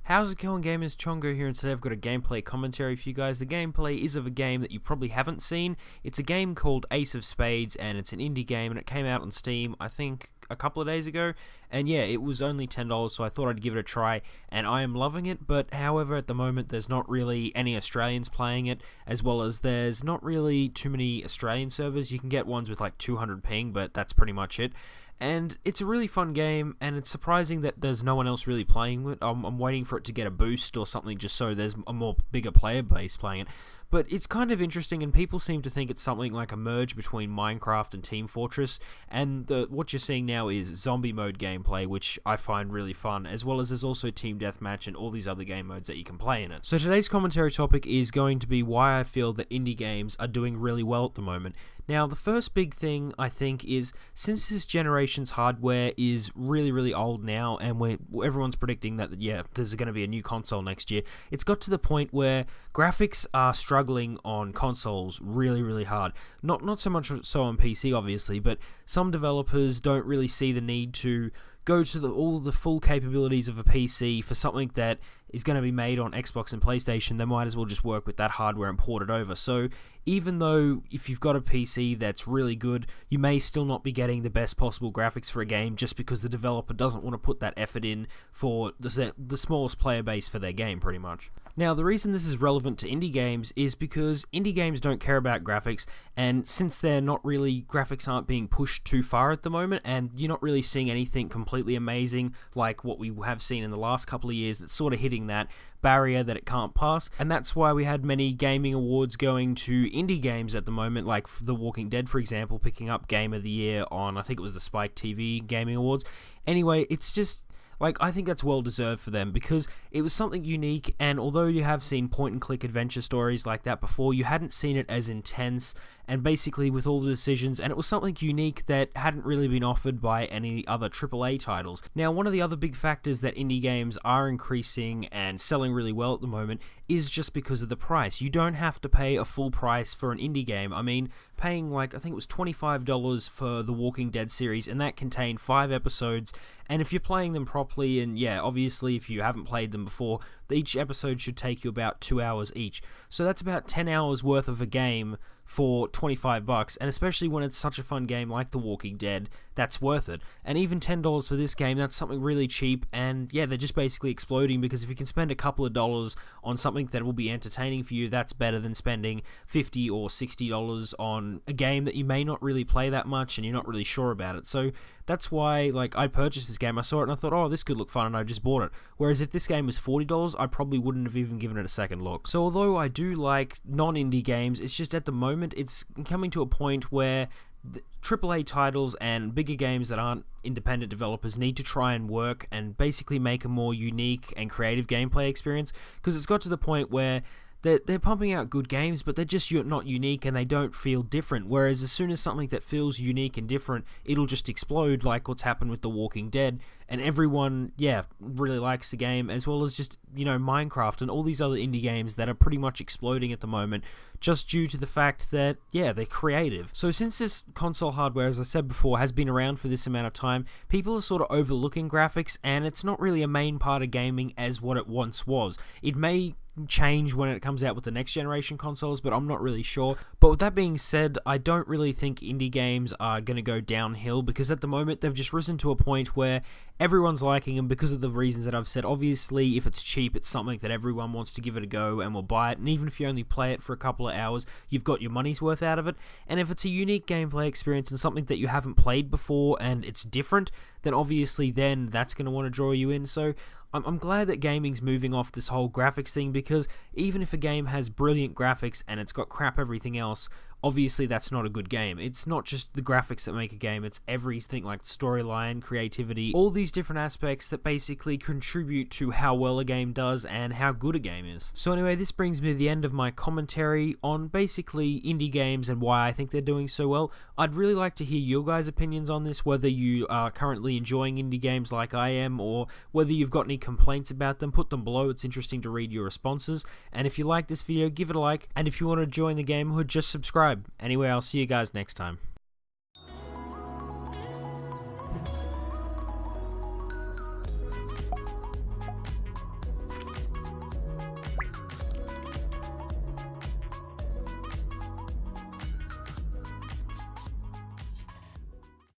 How's it going, gamers? Chongo here, and today I've got a gameplay commentary for you guys. The gameplay is of a game that you probably haven't seen. It's a game called Ace of Spades, and it's an indie game, and it came out on Steam, I think, a couple of days ago. And yeah, it was only $10, so I thought I'd give it a try, and I am loving it. But however, at the moment, there's not really any Australians playing it, as well as there's not really too many Australian servers. You can get ones with like 200 ping, but that's pretty much it. And it's a really fun game, and it's surprising that there's no one else really playing it. I'm waiting for it to get a boost or something just so there's a more bigger player base playing it. But it's kind of interesting, and people seem to think it's something like a merge between Minecraft and Team Fortress, and what you're seeing now is zombie mode gameplay, which I find really fun, as well as there's also Team Deathmatch and all these other game modes that you can play in it. So today's commentary topic is going to be why I feel that indie games are doing really well at the moment. Now, the first big thing, I think, is since this generation's hardware is really, really old now, and everyone's predicting that, yeah, there's going to be a new console next year, it's got to the point where graphics are struggling on consoles really, really hard. Not so much so on PC, obviously, but some developers don't really see the need to go to all the full capabilities of a PC for something that is going to be made on Xbox and PlayStation. They might as well just work with that hardware and port it over. So even though if you've got a PC that's really good, you may still not be getting the best possible graphics for a game just because the developer doesn't want to put that effort in for the smallest player base for their game, pretty much. Now, the reason this is relevant to indie games is because indie games don't care about graphics, and since graphics aren't being pushed too far at the moment, and you're not really seeing anything completely amazing like what we have seen in the last couple of years, that's sort of hitting that barrier that it can't pass. And that's why we had many gaming awards going to indie games at the moment, like The Walking Dead, for example, picking up Game of the Year on, I think it was the Spike TV Gaming Awards. Anyway, it's just, I think that's well deserved for them because it was something unique, and although you have seen point-and-click adventure stories like that before, you hadn't seen it as intense and basically with all the decisions, and it was something unique that hadn't really been offered by any other AAA titles. Now, one of the other big factors that indie games are increasing and selling really well at the moment is just because of the price. You don't have to pay a full price for an indie game. I mean, paying I think it was $25 for the Walking Dead series, and that contained 5 episodes, and if you're playing them properly, and yeah, obviously if you haven't played them before, each episode should take you about 2 hours each. So that's about 10 hours worth of a game for $25, and especially when it's such a fun game like The Walking Dead, that's worth it. And even $10 for this game, that's something really cheap, and yeah, they're just basically exploding, because if you can spend a couple of dollars on something that will be entertaining for you, that's better than spending $50 or $60 on a game that you may not really play that much and you're not really sure about it. So that's why, I purchased this game, I saw it and I thought, oh, this could look fun, and I just bought it. Whereas if this game was $40, I probably wouldn't have even given it a second look. So although I do like non-indie games, it's just at the moment it's coming to a point where the AAA titles and bigger games that aren't independent developers need to try and work and basically make a more unique and creative gameplay experience, because it's got to the point where they're pumping out good games, but they're just not unique and they don't feel different. Whereas as soon as something that feels unique and different, it'll just explode, like what's happened with The Walking Dead. And everyone, yeah, really likes the game, as well as just, Minecraft and all these other indie games that are pretty much exploding at the moment, just due to the fact that, yeah, they're creative. So since this console hardware, as I said before, has been around for this amount of time, people are sort of overlooking graphics, and it's not really a main part of gaming as what it once was. It may change when it comes out with the next generation consoles, but I'm not really sure. But with that being said, I don't really think indie games are going to go downhill, because at the moment they've just risen to a point where everyone's liking them because of the reasons that I've said. Obviously, if it's cheap, it's something that everyone wants to give it a go and will buy it, and even if you only play it for a couple of hours, you've got your money's worth out of it. And if it's a unique gameplay experience and something that you haven't played before and it's different, then obviously then that's going to want to draw you in. So I'm glad that gaming's moving off this whole graphics thing, because even if a game has brilliant graphics and it's got crap everything else, obviously that's not a good game. It's not just the graphics that make a game, it's everything like storyline, creativity, all these different aspects that basically contribute to how well a game does and how good a game is. So anyway, this brings me to the end of my commentary on basically indie games and why I think they're doing so well. I'd really like to hear your guys' opinions on this, whether you are currently enjoying indie games like I am, or whether you've got any complaints about them. Put them below, it's interesting to read your responses. And if you like this video, give it a like, and if you want to join the gamehood, just subscribe. Anyway, I'll see you guys next time.